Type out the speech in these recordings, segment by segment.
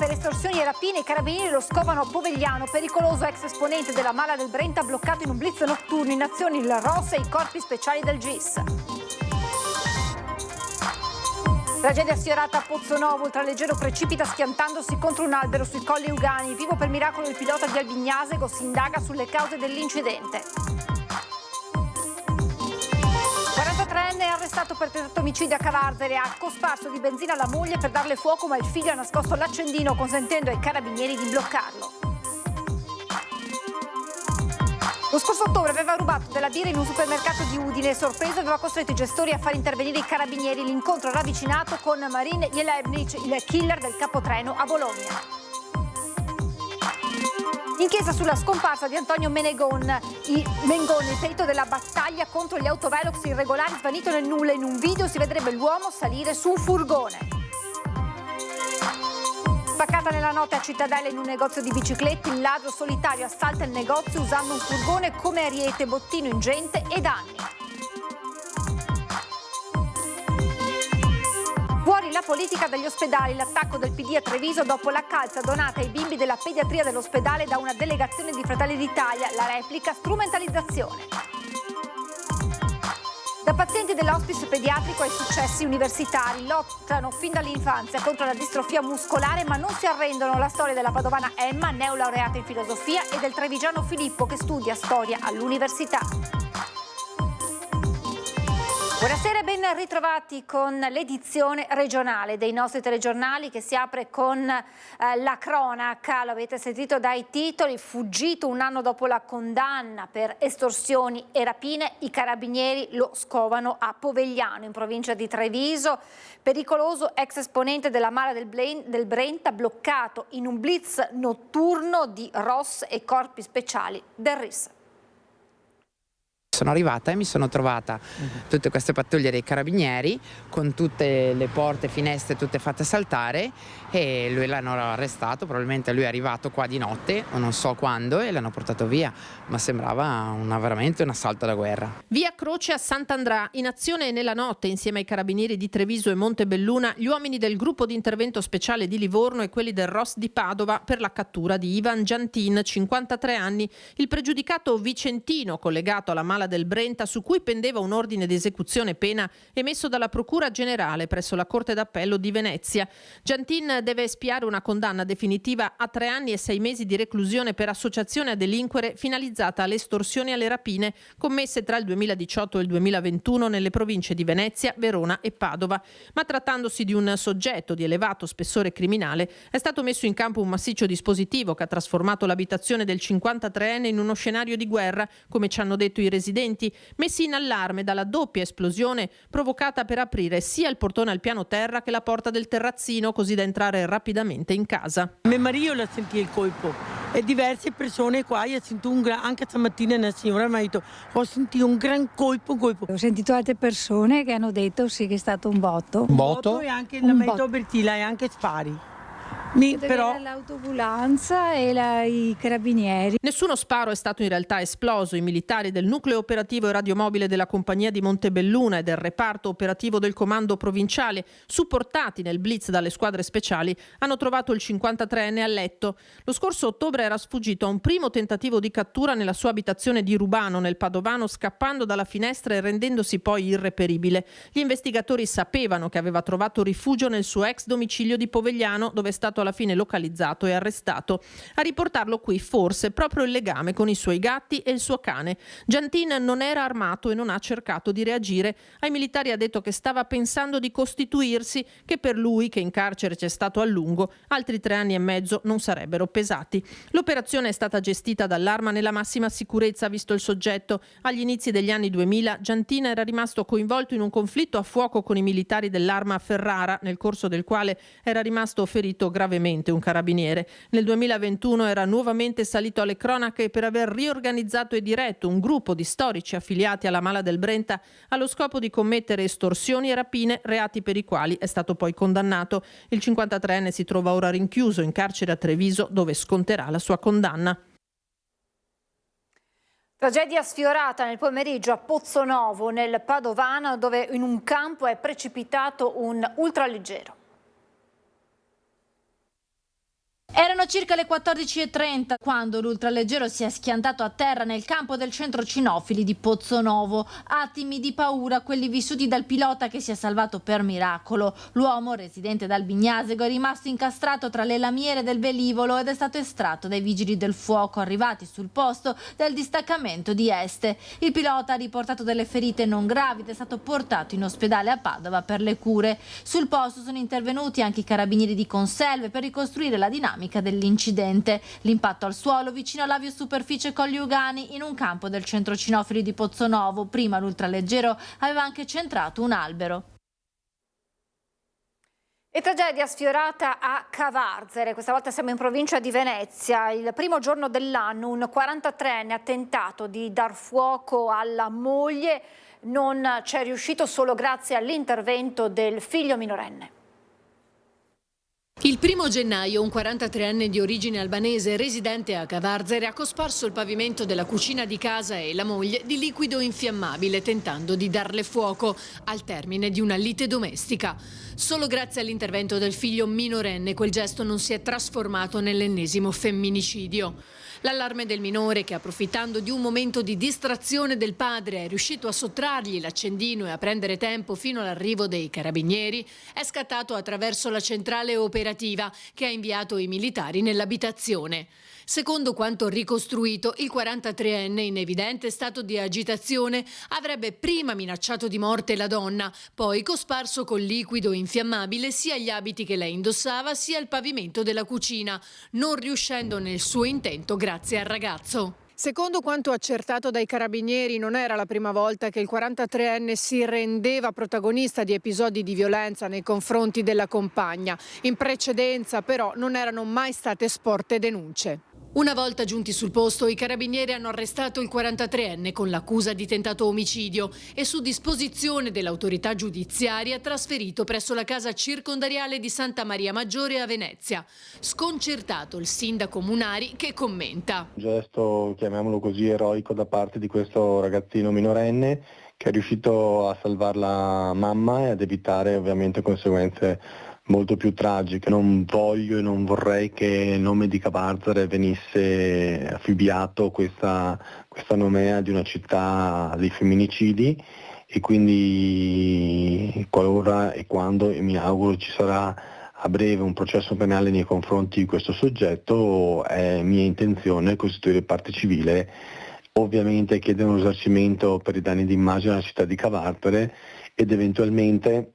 per estorsioni e rapine i carabinieri lo scovano a Povegliano, pericoloso ex esponente della Mala del Brenta bloccato in un blitz notturno, in azione il ROS e i corpi speciali del GIS. Tragedia sfiorata a Pozzonovo, ultraleggero precipita schiantandosi contro un albero sui Colli Ugani. Vivo per miracolo il pilota di Albignasego, si indaga sulle cause dell'incidente. 43enne è arrestato per tentato omicidio a Cavarzere, ha cosparso di benzina alla moglie per darle fuoco, ma il figlio ha nascosto l'accendino consentendo ai carabinieri di bloccarlo. Lo scorso ottobre aveva rubato della birra in un supermercato di Udine, sorpreso aveva costretto i gestori a far intervenire i carabinieri. L'incontro ravvicinato con Marin Jelebnic, il killer del capotreno a Bologna. Inchiesta sulla scomparsa di Antonio Mengone, il perito della battaglia contro gli autovelox irregolari, svanito nel nulla. In un video si vedrebbe l'uomo salire su un furgone. Spaccata nella notte a Cittadella in un negozio di biciclette, il ladro solitario assalta il negozio usando un furgone come ariete, bottino ingente e danni. Fuori la politica dagli ospedali, l'attacco del PD a Treviso dopo la calza donata ai bimbi della pediatria dell'ospedale da una delegazione di Fratelli d'Italia, la replica strumentalizzazione. Da pazienti dell'hospice pediatrico ai successi universitari, lottano fin dall'infanzia contro la distrofia muscolare ma non si arrendono. La storia della padovana Emma, neolaureata in filosofia, e del trevigiano Filippo che studia storia all'università. Buonasera e ben ritrovati con l'edizione regionale dei nostri telegiornali che si apre con la cronaca, lo avete sentito dai titoli, fuggito un anno dopo la condanna per estorsioni e rapine, i carabinieri lo scovano a Povegliano in provincia di Treviso, pericoloso ex esponente della Mala del Brenta bloccato in un blitz notturno di ROS e corpi speciali del RIS. Sono arrivata e mi sono trovata tutte queste pattuglie dei carabinieri con tutte le porte, finestre tutte fatte saltare, e lui l'hanno arrestato, probabilmente lui è arrivato qua di notte o non so quando, e l'hanno portato via, ma sembrava veramente un assalto alla guerra. Via Croce a Sant'Andrà, in azione nella notte insieme ai carabinieri di Treviso e Montebelluna, gli uomini del gruppo di intervento speciale di Livorno e quelli del ROS di Padova per la cattura di Ivan Giantin, 53 anni, il pregiudicato vicentino collegato alla Mala del Brenta, su cui pendeva un ordine di esecuzione pena emesso dalla Procura Generale presso la Corte d'Appello di Venezia. Giantin deve espiare una condanna definitiva a 3 anni e 6 mesi di reclusione per associazione a delinquere finalizzata alle estorsioni e alle rapine commesse tra il 2018 e il 2021 nelle province di Venezia, Verona e Padova. Ma trattandosi di un soggetto di elevato spessore criminale, è stato messo in campo un massiccio dispositivo che ha trasformato l'abitazione del 53enne in uno scenario di guerra, come ci hanno detto i residenti, messi in allarme dalla doppia esplosione provocata per aprire sia il portone al piano terra che la porta del terrazzino, così da entrare rapidamente in casa. Mio marito l'ha sentito il colpo e diverse persone qua, io ho sentito anche stamattina una signora mi ha detto ho sentito un gran colpo. Ho sentito altre persone che hanno detto sì che è stato un botto. Un botto e anche la metto Bertilla e anche spari. Però l'autoambulanza e i carabinieri. Nessuno sparo è stato in realtà esploso. I militari del nucleo operativo e radiomobile della compagnia di Montebelluna e del reparto operativo del comando provinciale, supportati nel blitz dalle squadre speciali, hanno trovato il 53enne a letto. Lo scorso ottobre era sfuggito a un primo tentativo di cattura nella sua abitazione di Rubano, nel Padovano, scappando dalla finestra e rendendosi poi irreperibile. Gli investigatori sapevano che aveva trovato rifugio nel suo ex domicilio di Povegliano, dove è stato alla fine localizzato e arrestato. A riportarlo qui forse proprio il legame con i suoi gatti e il suo cane. Giantin non era armato e non ha cercato di reagire. Ai militari ha detto che stava pensando di costituirsi, che per lui, che in carcere c'è stato a lungo, altri 3 anni e mezzo non sarebbero pesati. L'operazione è stata gestita dall'Arma nella massima sicurezza, visto il soggetto. Agli inizi degli anni 2000 Giantin era rimasto coinvolto in un conflitto a fuoco con i militari dell'Arma a Ferrara, nel corso del quale era rimasto ferito gravemente un carabiniere. Nel 2021 era nuovamente salito alle cronache per aver riorganizzato e diretto un gruppo di storici affiliati alla Mala del Brenta allo scopo di commettere estorsioni e rapine, reati per i quali è stato poi condannato. Il 53enne si trova ora rinchiuso in carcere a Treviso, dove sconterà la sua condanna. Tragedia sfiorata nel pomeriggio a Pozzonovo, nel Padovano, dove in un campo è precipitato un ultraleggero. Erano circa le 14:30 quando l'ultraleggero si è schiantato a terra nel campo del centro cinofili di Pozzonovo. Attimi di paura, quelli vissuti dal pilota che si è salvato per miracolo. L'uomo, residente ad Albignasego, è rimasto incastrato tra le lamiere del velivolo ed è stato estratto dai vigili del fuoco arrivati sul posto del distaccamento di Este. Il pilota ha riportato delle ferite non gravi ed è stato portato in ospedale a Padova per le cure. Sul posto sono intervenuti anche i carabinieri di Conselve per ricostruire la dinamica dell'incidente. L'impatto al suolo vicino all'aviosuperficie Colli Ugani in un campo del centro cinofili di Pozzonovo. Prima l'ultraleggero aveva anche centrato un albero. E tragedia sfiorata a Cavarzere, questa volta siamo in provincia di Venezia. Il primo giorno dell'anno un 43enne ha tentato di dar fuoco alla moglie, non c'è riuscito solo grazie all'intervento del figlio minorenne. Il 1° gennaio un 43enne di origine albanese residente a Cavarzere ha cosparso il pavimento della cucina di casa e la moglie di liquido infiammabile tentando di darle fuoco al termine di una lite domestica. Solo grazie all'intervento del figlio minorenne quel gesto non si è trasformato nell'ennesimo femminicidio. L'allarme del minore che, approfittando di un momento di distrazione del padre, è riuscito a sottrargli l'accendino e a prendere tempo fino all'arrivo dei carabinieri, è scattato attraverso la centrale operativa che ha inviato i militari nell'abitazione. Secondo quanto ricostruito, il 43enne in evidente stato di agitazione avrebbe prima minacciato di morte la donna, poi cosparso col liquido infiammabile sia gli abiti che lei indossava sia il pavimento della cucina, non riuscendo nel suo intento grazie al ragazzo. Secondo quanto accertato dai carabinieri, non era la prima volta che il 43enne si rendeva protagonista di episodi di violenza nei confronti della compagna. In precedenza, però, non erano mai state sporte denunce. Una volta giunti sul posto, i carabinieri hanno arrestato il 43enne con l'accusa di tentato omicidio e su disposizione dell'autorità giudiziaria trasferito presso la casa circondariale di Santa Maria Maggiore a Venezia. Sconcertato il sindaco Munari che commenta. Un gesto, chiamiamolo così, eroico da parte di questo ragazzino minorenne che è riuscito a salvare la mamma e ad evitare ovviamente conseguenze molto più tragiche. Non voglio e non vorrei che il nome di Cavarzere venisse affibbiato questa nomea di una città dei femminicidi e quindi qualora e quando, e mi auguro ci sarà a breve un processo penale nei confronti di questo soggetto, è mia intenzione costituire parte civile, ovviamente chiedere un risarcimento per i danni d'immagine alla città di Cavarzere ed eventualmente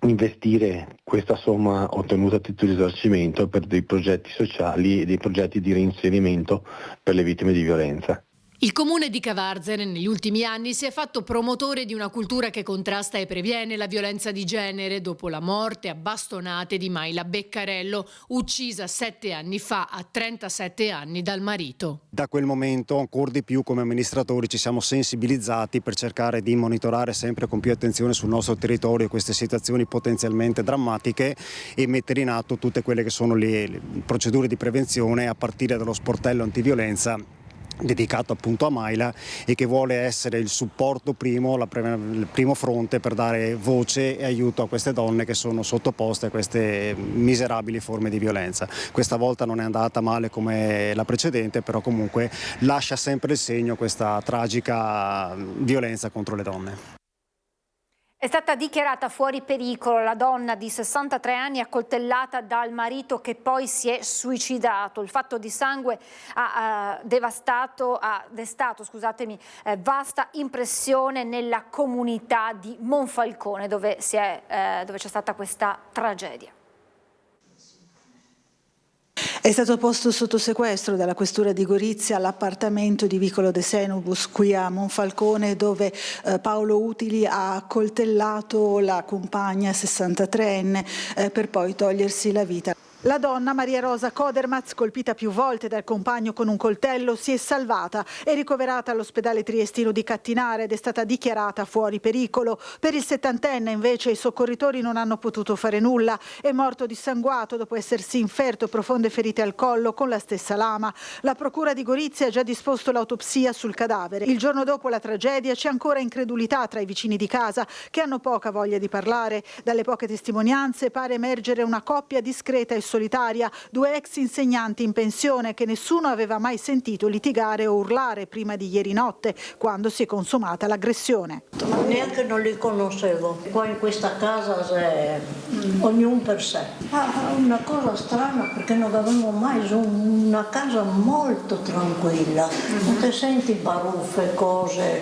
investire questa somma ottenuta a titolo di risarcimento per dei progetti sociali e dei progetti di reinserimento per le vittime di violenza. Il comune di Cavarzere negli ultimi anni si è fatto promotore di una cultura che contrasta e previene la violenza di genere dopo la morte a bastonate di Mayla Beccarello, uccisa 7 anni fa a 37 anni dal marito. Da quel momento ancora di più come amministratori ci siamo sensibilizzati per cercare di monitorare sempre con più attenzione sul nostro territorio queste situazioni potenzialmente drammatiche e mettere in atto tutte quelle che sono le procedure di prevenzione a partire dallo sportello antiviolenza dedicato appunto a Mayla e che vuole essere il supporto il primo fronte per dare voce e aiuto a queste donne che sono sottoposte a queste miserabili forme di violenza. Questa volta non è andata male come la precedente, però comunque lascia sempre il segno questa tragica violenza contro le donne. È stata dichiarata fuori pericolo la donna di 63 anni accoltellata dal marito che poi si è suicidato. Il fatto di sangue ha destato vasta impressione nella comunità di Monfalcone dove c'è stata questa tragedia. È stato posto sotto sequestro dalla questura di Gorizia l'appartamento di Vicolo De Senubus qui a Monfalcone dove Paolo Utili ha accoltellato la compagna 63enne per poi togliersi la vita. La donna, Maria Rosa Codermaz, colpita più volte dal compagno con un coltello, si è salvata, è ricoverata all'ospedale triestino di Cattinare ed è stata dichiarata fuori pericolo. Per il 70enne invece i soccorritori non hanno potuto fare nulla, è morto dissanguato dopo essersi inferto profonde ferite al collo con la stessa lama. La procura di Gorizia ha già disposto l'autopsia sul cadavere. Il giorno dopo la tragedia c'è ancora incredulità tra i vicini di casa che hanno poca voglia di parlare. Dalle poche testimonianze pare emergere una coppia discreta e solitaria, 2 ex insegnanti in pensione che nessuno aveva mai sentito litigare o urlare prima di ieri notte, quando si è consumata l'aggressione. Neanche non li conoscevo. Qua in questa casa c'è ognuno per sé. Una cosa strana perché non avevamo mai una casa molto tranquilla. Non ti senti baruffe, cose.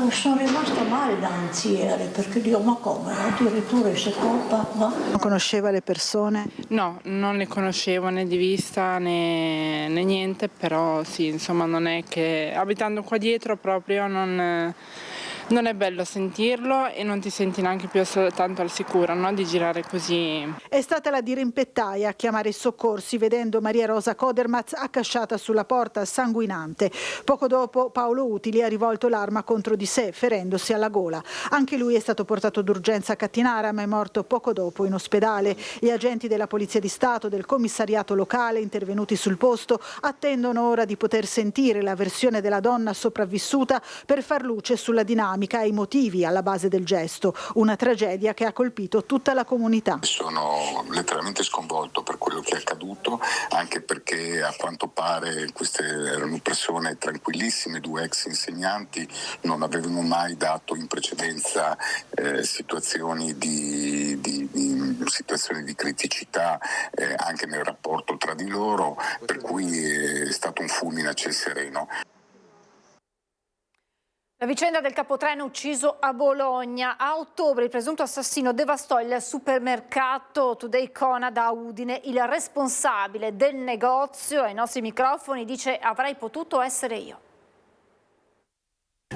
Sono rimasta male da anziere perché dico ma come? Addirittura se colpa va. Non conosceva le persone? No, non le conoscevo né di vista né niente, però sì, insomma non è che abitando qua dietro proprio non è bello sentirlo e non ti senti neanche più tanto al sicuro, no? Di girare così. È stata la dirimpettaia a chiamare i soccorsi vedendo Maria Rosa Codermaz accasciata sulla porta sanguinante. Poco dopo Paolo Utili ha rivolto l'arma contro di sé ferendosi alla gola. Anche lui è stato portato d'urgenza a Cattinara ma è morto poco dopo in ospedale. Gli agenti della Polizia di Stato, del commissariato locale intervenuti sul posto attendono ora di poter sentire la versione della donna sopravvissuta per far luce sulla dinamica e i motivi alla base del gesto, una tragedia che ha colpito tutta la comunità. Sono letteralmente sconvolto per quello che è accaduto, anche perché a quanto pare queste erano persone tranquillissime, 2 ex insegnanti, non avevano mai dato in precedenza situazioni di criticità anche nel rapporto tra di loro, per cui è stato un fulmine a ciel sereno. La vicenda del capotreno ucciso a Bologna. A ottobre il presunto assassino devastò il supermercato Today Conad a Udine. Il responsabile del negozio ai nostri microfoni dice: avrei potuto essere io.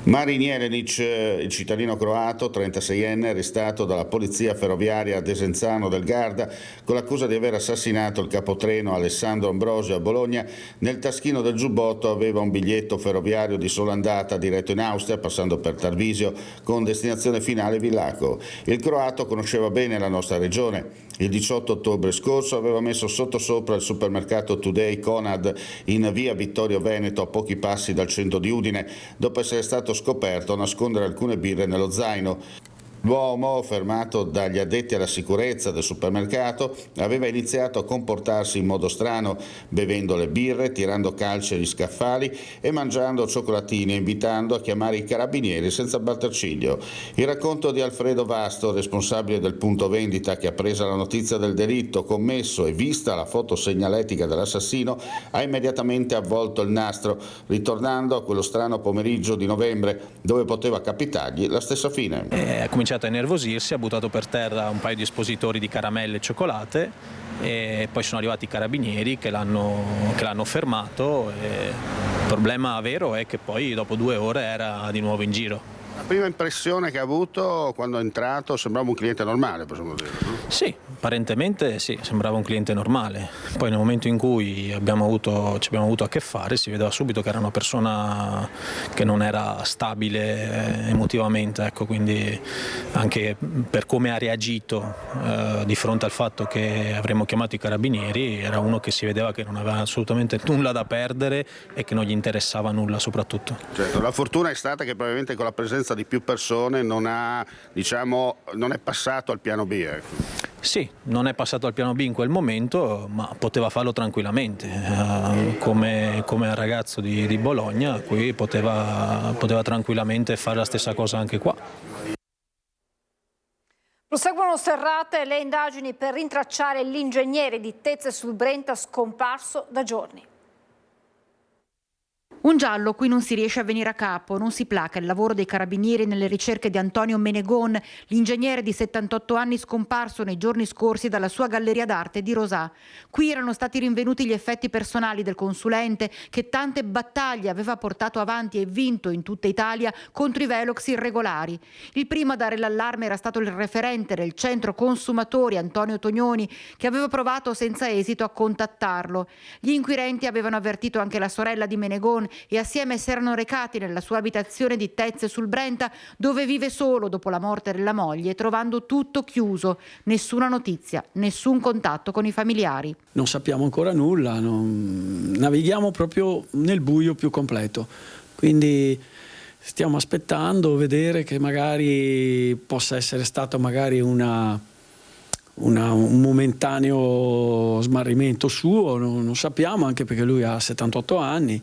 Marin Jelenic, il cittadino croato, 36enne, arrestato dalla polizia ferroviaria a Desenzano del Garda con l'accusa di aver assassinato il capotreno Alessandro Ambrosio a Bologna. Nel taschino del giubbotto aveva un biglietto ferroviario di sola andata diretto in Austria, passando per Tarvisio, con destinazione finale Villaco. Il croato conosceva bene la nostra regione. Il 18 ottobre scorso aveva messo sottosopra il supermercato Today Conad in via Vittorio Veneto, a pochi passi dal centro di Udine, dopo essere stato scoperto nascondere alcune birre nello zaino. L'uomo, fermato dagli addetti alla sicurezza del supermercato, aveva iniziato a comportarsi in modo strano, bevendo le birre, tirando calci agli scaffali e mangiando cioccolatini, invitando a chiamare i carabinieri senza batter ciglio. Il racconto di Alfredo Vasto, responsabile del punto vendita che ha preso la notizia del delitto commesso e vista la foto segnaletica dell'assassino, ha immediatamente avvolto il nastro, ritornando a quello strano pomeriggio di novembre dove poteva capitargli la stessa fine. Ha cominciato a innervosirsi, ha buttato per terra un paio di espositori di caramelle e cioccolate e poi sono arrivati i carabinieri che l'hanno fermato. Il problema vero è che poi dopo 2 ore era di nuovo in giro. La prima impressione che ha avuto quando è entrato sembrava un cliente normale, possiamo dire, no? Sì, apparentemente sì, sembrava un cliente normale. Poi nel momento in cui ci abbiamo avuto a che fare si vedeva subito che era una persona che non era stabile emotivamente, ecco, quindi anche per come ha reagito di fronte al fatto che avremmo chiamato i carabinieri, era uno che si vedeva che non aveva assolutamente nulla da perdere e che non gli interessava nulla soprattutto. Certo, la fortuna è stata che probabilmente con la presenza di più persone non è passato al piano B. Ecco. Sì, non è passato al piano B in quel momento, ma poteva farlo tranquillamente, come al ragazzo di Bologna, qui poteva tranquillamente fare la stessa cosa anche qua. Proseguono serrate le indagini per rintracciare l'ingegnere di Tezze sul Brenta scomparso da giorni. Un giallo cui non si riesce a venire a capo, non si placa il lavoro dei carabinieri nelle ricerche di Antonio Menegon, l'ingegnere di 78 anni scomparso nei giorni scorsi dalla sua galleria d'arte di Rosà. Qui erano stati rinvenuti gli effetti personali del consulente che tante battaglie aveva portato avanti e vinto in tutta Italia contro i velox irregolari. Il primo a dare l'allarme era stato il referente del centro consumatori Antonio Tognoni, che aveva provato senza esito a contattarlo. Gli inquirenti avevano avvertito anche la sorella di Menegon e assieme si erano recati nella sua abitazione di Tezze sul Brenta, dove vive solo dopo la morte della moglie, trovando tutto chiuso, nessuna notizia, nessun contatto con i familiari. Non sappiamo ancora nulla, navighiamo proprio nel buio più completo, quindi stiamo aspettando vedere che magari possa essere stata magari una un momentaneo smarrimento suo, non sappiamo, anche perché lui ha 78 anni.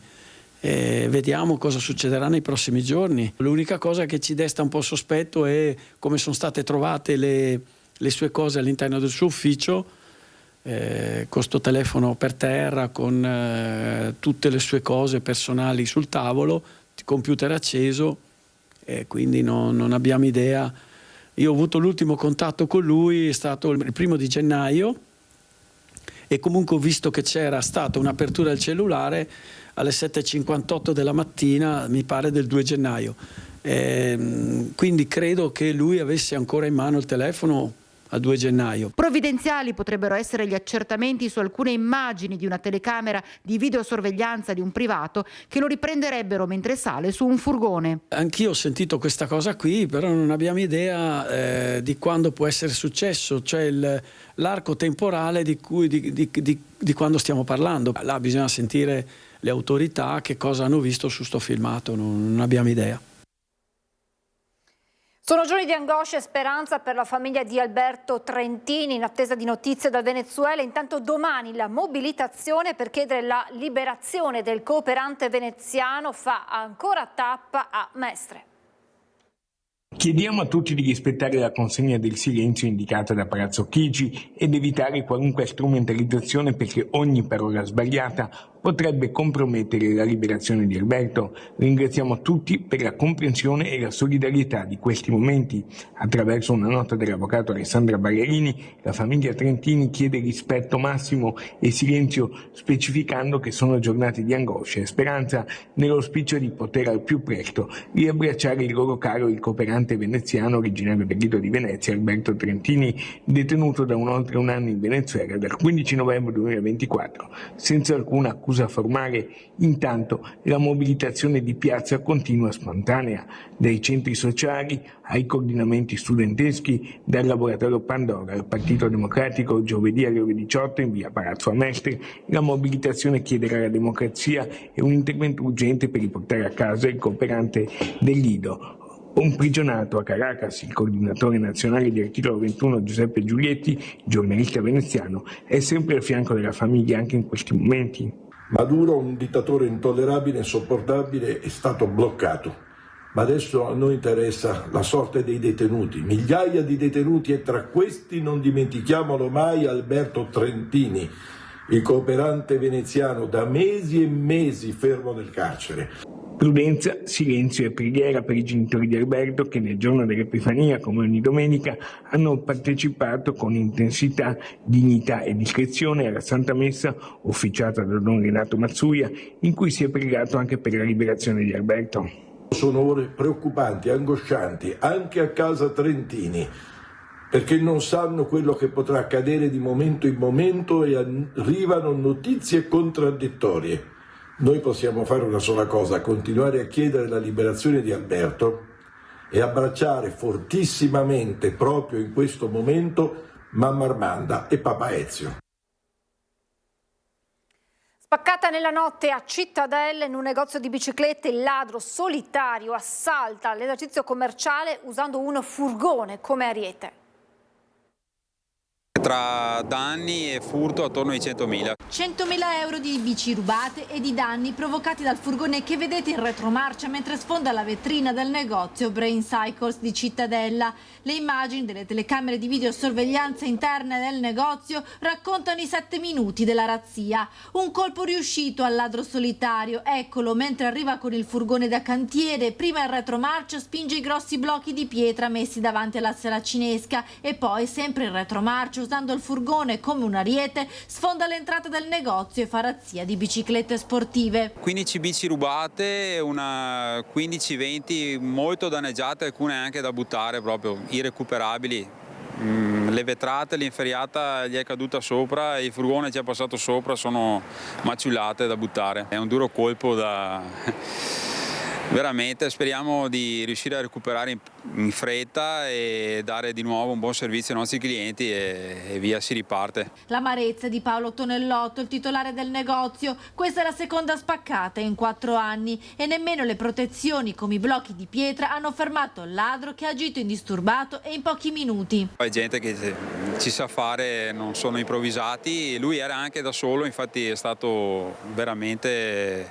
Vediamo cosa succederà nei prossimi giorni. L'unica cosa che ci desta un po' sospetto è come sono state trovate le sue cose all'interno del suo ufficio, con sto telefono per terra, con tutte le sue cose personali sul tavolo, il computer acceso, quindi non abbiamo idea. Io ho avuto l'ultimo contatto con lui, è stato il 1° di gennaio, e comunque ho visto che c'era stata un'apertura del cellulare alle 7:58 della mattina, mi pare del 2 gennaio. Quindi credo che lui avesse ancora in mano il telefono a 2 gennaio. Provvidenziali potrebbero essere gli accertamenti su alcune immagini di una telecamera di videosorveglianza di un privato che lo riprenderebbero mentre sale su un furgone. Anch'io ho sentito questa cosa qui, però non abbiamo idea di quando può essere successo, cioè l'arco temporale di quando stiamo parlando. Là bisogna sentire le autorità che cosa hanno visto su sto filmato, non abbiamo idea. Sono giorni di angoscia e speranza per la famiglia di Alberto Trentini in attesa di notizie dal Venezuela. Intanto domani la mobilitazione per chiedere la liberazione del cooperante veneziano fa ancora tappa a Mestre. Chiediamo a tutti di rispettare la consegna del silenzio indicata da Palazzo Chigi ed evitare qualunque strumentalizzazione, perché ogni parola sbagliata potrebbe compromettere la liberazione di Alberto. Ringraziamo tutti per la comprensione e la solidarietà di questi momenti. Attraverso una nota dell'avvocato Alessandra Ballerini, la famiglia Trentini chiede rispetto massimo e silenzio, specificando che sono giornate di angoscia e speranza, nell'auspicio di poter al più presto riabbracciare il loro caro, il cooperante veneziano originario del Lido di Venezia, Alberto Trentini, detenuto da oltre un anno in Venezuela dal 15 novembre 2024, senza alcuna accusa formale. Intanto la mobilitazione di piazza continua spontanea, dai centri sociali ai coordinamenti studenteschi, dal laboratorio Pandora al Partito Democratico. Giovedì alle ore 18 in via Palazzo a Mestre la mobilitazione chiederà la democrazia e un intervento urgente per riportare a casa il cooperante del Lido. Imprigionato a Caracas, il coordinatore nazionale di Articolo 21 Giuseppe Giulietti, giornalista veneziano, è sempre al fianco della famiglia anche in questi momenti. Maduro, un dittatore intollerabile e insopportabile, è stato bloccato, ma adesso a noi interessa la sorte dei detenuti, migliaia di detenuti, e tra questi non dimentichiamolo mai Alberto Trentini, il cooperante veneziano da mesi e mesi fermo nel carcere. Prudenza, silenzio e preghiera per i genitori di Alberto, che nel giorno dell'Epifania, come ogni domenica, hanno partecipato con intensità, dignità e discrezione alla Santa Messa officiata da Don Renato Mazzuia, in cui si è pregato anche per la liberazione di Alberto. Sono ore preoccupanti, angoscianti, anche a casa Trentini, perché non sanno quello che potrà accadere di momento in momento e arrivano notizie contraddittorie. Noi possiamo fare una sola cosa: continuare a chiedere la liberazione di Alberto e abbracciare fortissimamente, proprio in questo momento, mamma Armanda e papà Ezio. Spaccata nella notte a Cittadella, in un negozio di biciclette, il ladro solitario assalta l'esercizio commerciale usando un furgone come ariete. Tra danni e furto attorno ai 100.000. 100.000 euro di bici rubate e di danni provocati dal furgone che vedete in retromarcia mentre sfonda la vetrina del negozio Brain Cycles di Cittadella. Le immagini delle telecamere di videosorveglianza interne del negozio raccontano i 7 minuti della razzia. Un colpo riuscito al ladro solitario. Eccolo mentre arriva con il furgone da cantiere. Prima in retromarcia spinge i grossi blocchi di pietra messi davanti alla sala cinesca e poi, sempre in retromarcia, usando il furgone come un ariete, sfonda l'entrata del negozio e fa razzia di biciclette sportive. 15 bici rubate, una 15-20 molto danneggiate, alcune anche da buttare, proprio irrecuperabili. Le vetrate, l'inferriata gli è caduta sopra e il furgone ci è passato sopra, sono maciullate da buttare. È un duro colpo veramente speriamo di riuscire a recuperare in fretta e dare di nuovo un buon servizio ai nostri clienti e via si riparte. L'amarezza di Paolo Tonellotto, il titolare del negozio. Questa è la seconda spaccata in 4 anni e nemmeno le protezioni come i blocchi di pietra hanno fermato il ladro che ha agito indisturbato e in pochi minuti. È gente che ci sa fare, non sono improvvisati, lui era anche da solo, infatti è stato veramente,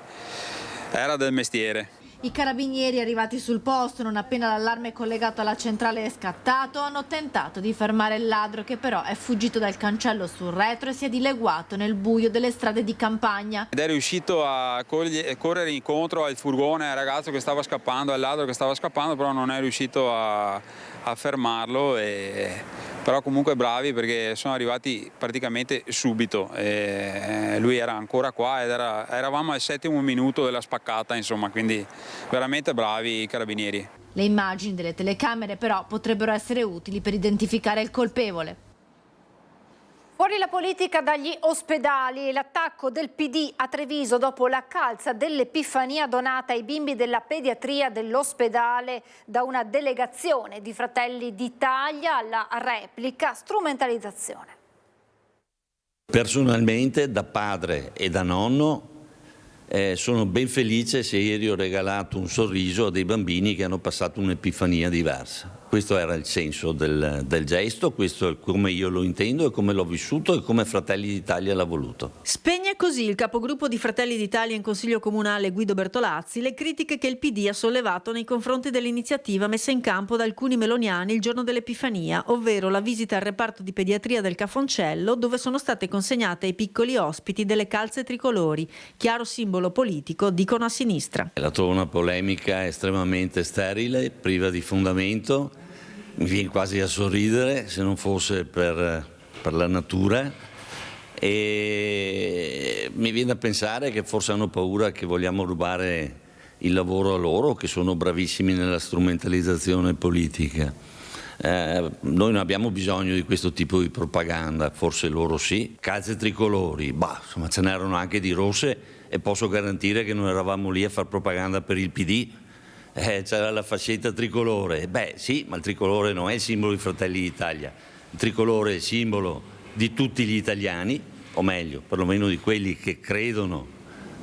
era del mestiere. I carabinieri arrivati sul posto, non appena l'allarme collegato alla centrale è scattato, hanno tentato di fermare il ladro che però è fuggito dal cancello sul retro e si è dileguato nel buio delle strade di campagna. Ed è riuscito a correre incontro al furgone, al ragazzo che stava scappando, al ladro che stava scappando, però non è riuscito a fermarlo. Però comunque bravi perché sono arrivati praticamente subito. Lui era ancora qua ed eravamo al 7° minuto della spaccata, insomma, quindi veramente bravi i carabinieri. Le immagini delle telecamere però potrebbero essere utili per identificare il colpevole. Fuori la politica dagli ospedali, l'attacco del PD a Treviso dopo la calza dell'Epifania donata ai bimbi della pediatria dell'ospedale da una delegazione di Fratelli d'Italia, la replica, strumentalizzazione. Personalmente, da padre e da nonno, sono ben felice se ieri ho regalato un sorriso a dei bambini che hanno passato un'epifania diversa. Questo era il senso del gesto, questo è come io lo intendo e come l'ho vissuto e come Fratelli d'Italia l'ha voluto. Spegne così il capogruppo di Fratelli d'Italia in Consiglio Comunale Guido Bertolazzi le critiche che il PD ha sollevato nei confronti dell'iniziativa messa in campo da alcuni meloniani il giorno dell'Epifania, ovvero la visita al reparto di pediatria del Cafoncello dove sono state consegnate ai piccoli ospiti delle calze tricolori, chiaro simbolo politico, dicono a sinistra. La trovo una polemica estremamente sterile, priva di fondamento. Mi viene quasi a sorridere se non fosse per la natura e mi viene da pensare che forse hanno paura che vogliamo rubare il lavoro a loro, che sono bravissimi nella strumentalizzazione politica. Noi non abbiamo bisogno di questo tipo di propaganda, forse loro sì. Calze tricolori, insomma ce n'erano anche di rosse e posso garantire che non eravamo lì a fare propaganda per il PD. C'era la fascetta tricolore, sì, ma il tricolore non è il simbolo di Fratelli d'Italia, il tricolore è il simbolo di tutti gli italiani, o meglio, perlomeno di quelli che credono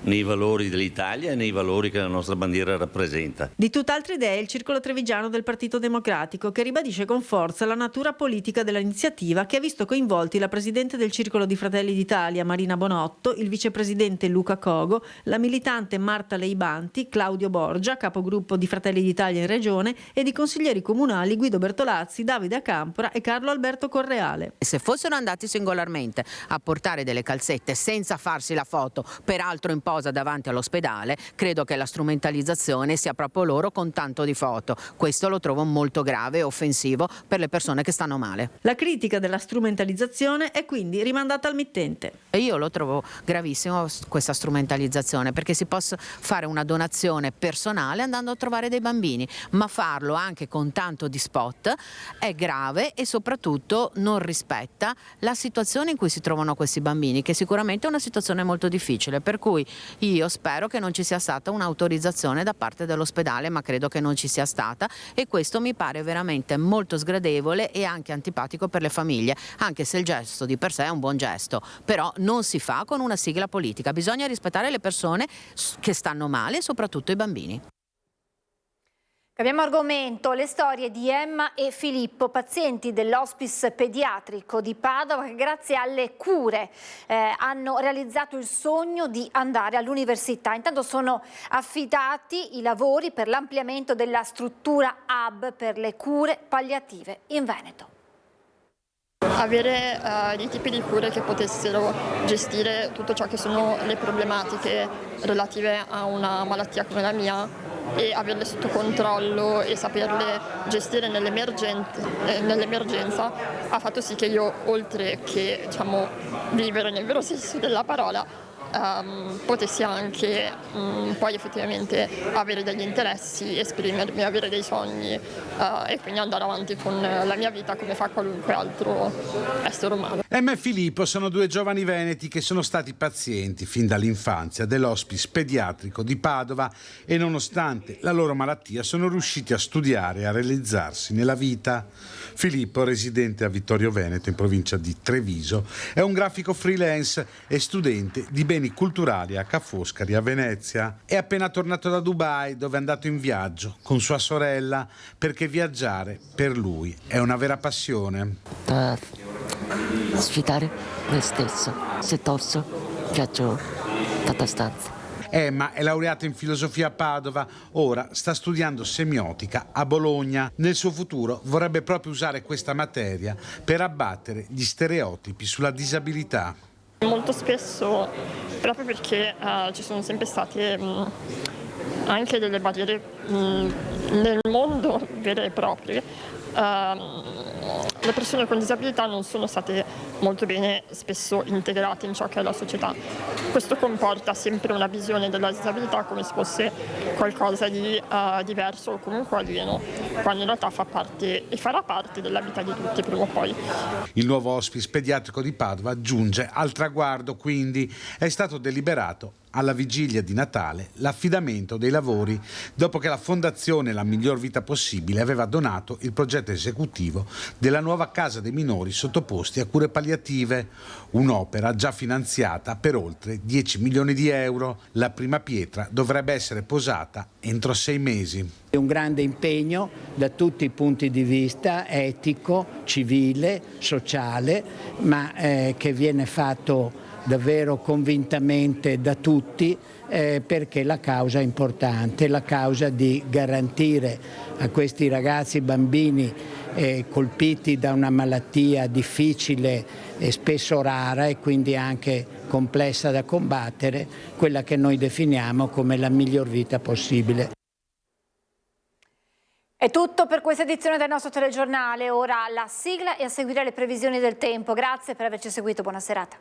nei valori dell'Italia e nei valori che la nostra bandiera rappresenta. Di tutt'altre idee il circolo trevigiano del Partito Democratico, che ribadisce con forza la natura politica dell'iniziativa che ha visto coinvolti la presidente del circolo di Fratelli d'Italia Marina Bonotto, il vicepresidente Luca Cogo, la militante Marta Leibanti, Claudio Borgia, capogruppo di Fratelli d'Italia in regione, ed i consiglieri comunali Guido Bertolazzi, Davide Acampora e Carlo Alberto Correale. Se fossero andati singolarmente a portare delle calzette senza farsi la foto, peraltro in posa davanti all'ospedale, credo che la strumentalizzazione sia proprio loro con tanto di foto. Questo lo trovo molto grave e offensivo per le persone che stanno male. La critica della strumentalizzazione è quindi rimandata al mittente. E io lo trovo gravissimo questa strumentalizzazione, perché si può fare una donazione personale andando a trovare dei bambini, ma farlo anche con tanto di spot è grave e soprattutto non rispetta la situazione in cui si trovano questi bambini, che sicuramente è una situazione molto difficile, per cui io spero che non ci sia stata un'autorizzazione da parte dell'ospedale, ma credo che non ci sia stata, e questo mi pare veramente molto sgradevole e anche antipatico per le famiglie, anche se il gesto di per sé è un buon gesto, però non si fa con una sigla politica, bisogna rispettare le persone che stanno male e soprattutto i bambini. Cambiamo argomento, le storie di Emma e Filippo, pazienti dell'hospice pediatrico di Padova che grazie alle cure hanno realizzato il sogno di andare all'università. Intanto sono affidati i lavori per l'ampliamento della struttura hub per le cure palliative in Veneto. Avere dei tipi di cure che potessero gestire tutto ciò che sono le problematiche relative a una malattia come la mia e averle sotto controllo e saperle gestire nell'emergenza ha fatto sì che io, oltre che vivere nel vero senso della parola, potessi anche poi effettivamente avere degli interessi, esprimermi, avere dei sogni e quindi andare avanti con la mia vita come fa qualunque altro essere umano. Emma e Filippo sono due giovani veneti che sono stati pazienti fin dall'infanzia dell'hospice pediatrico di Padova e nonostante la loro malattia sono riusciti a studiare e a realizzarsi nella vita. Filippo, residente a Vittorio Veneto in provincia di Treviso, è un grafico freelance e studente di beni culturali a Ca' Foscari a Venezia. È appena tornato da Dubai, dove è andato in viaggio con sua sorella, perché viaggiare per lui è una vera passione. Sfidare me stesso. Se posso, viaggio tanta stanza. Emma è laureata in filosofia a Padova, ora sta studiando semiotica a Bologna. Nel suo futuro vorrebbe proprio usare questa materia per abbattere gli stereotipi sulla disabilità. Molto spesso, proprio perché ci sono sempre state anche delle barriere nel mondo vere e proprie, le persone con disabilità non sono state molto bene spesso integrate in ciò che è la società. Questo comporta sempre una visione della disabilità come se fosse qualcosa di diverso o comunque alieno, quando in realtà fa parte e farà parte della vita di tutti prima o poi. Il nuovo hospice pediatrico di Padova giunge al traguardo, quindi è stato deliberato alla vigilia di Natale l'affidamento dei lavori dopo che la Fondazione La Miglior Vita Possibile aveva donato il progetto esecutivo della nuova casa dei minori sottoposti a cure palliative, un'opera già finanziata per oltre 10 milioni di euro. La prima pietra dovrebbe essere posata entro 6 mesi. È un grande impegno da tutti i punti di vista, etico, civile, sociale, ma che viene fatto davvero convintamente da tutti perché la causa è importante, la causa di garantire a questi ragazzi, bambini colpiti da una malattia difficile e spesso rara e quindi anche complessa da combattere, quella che noi definiamo come la miglior vita possibile. È tutto per questa edizione del nostro telegiornale, ora la sigla e a seguire le previsioni del tempo. Grazie per averci seguito, buona serata.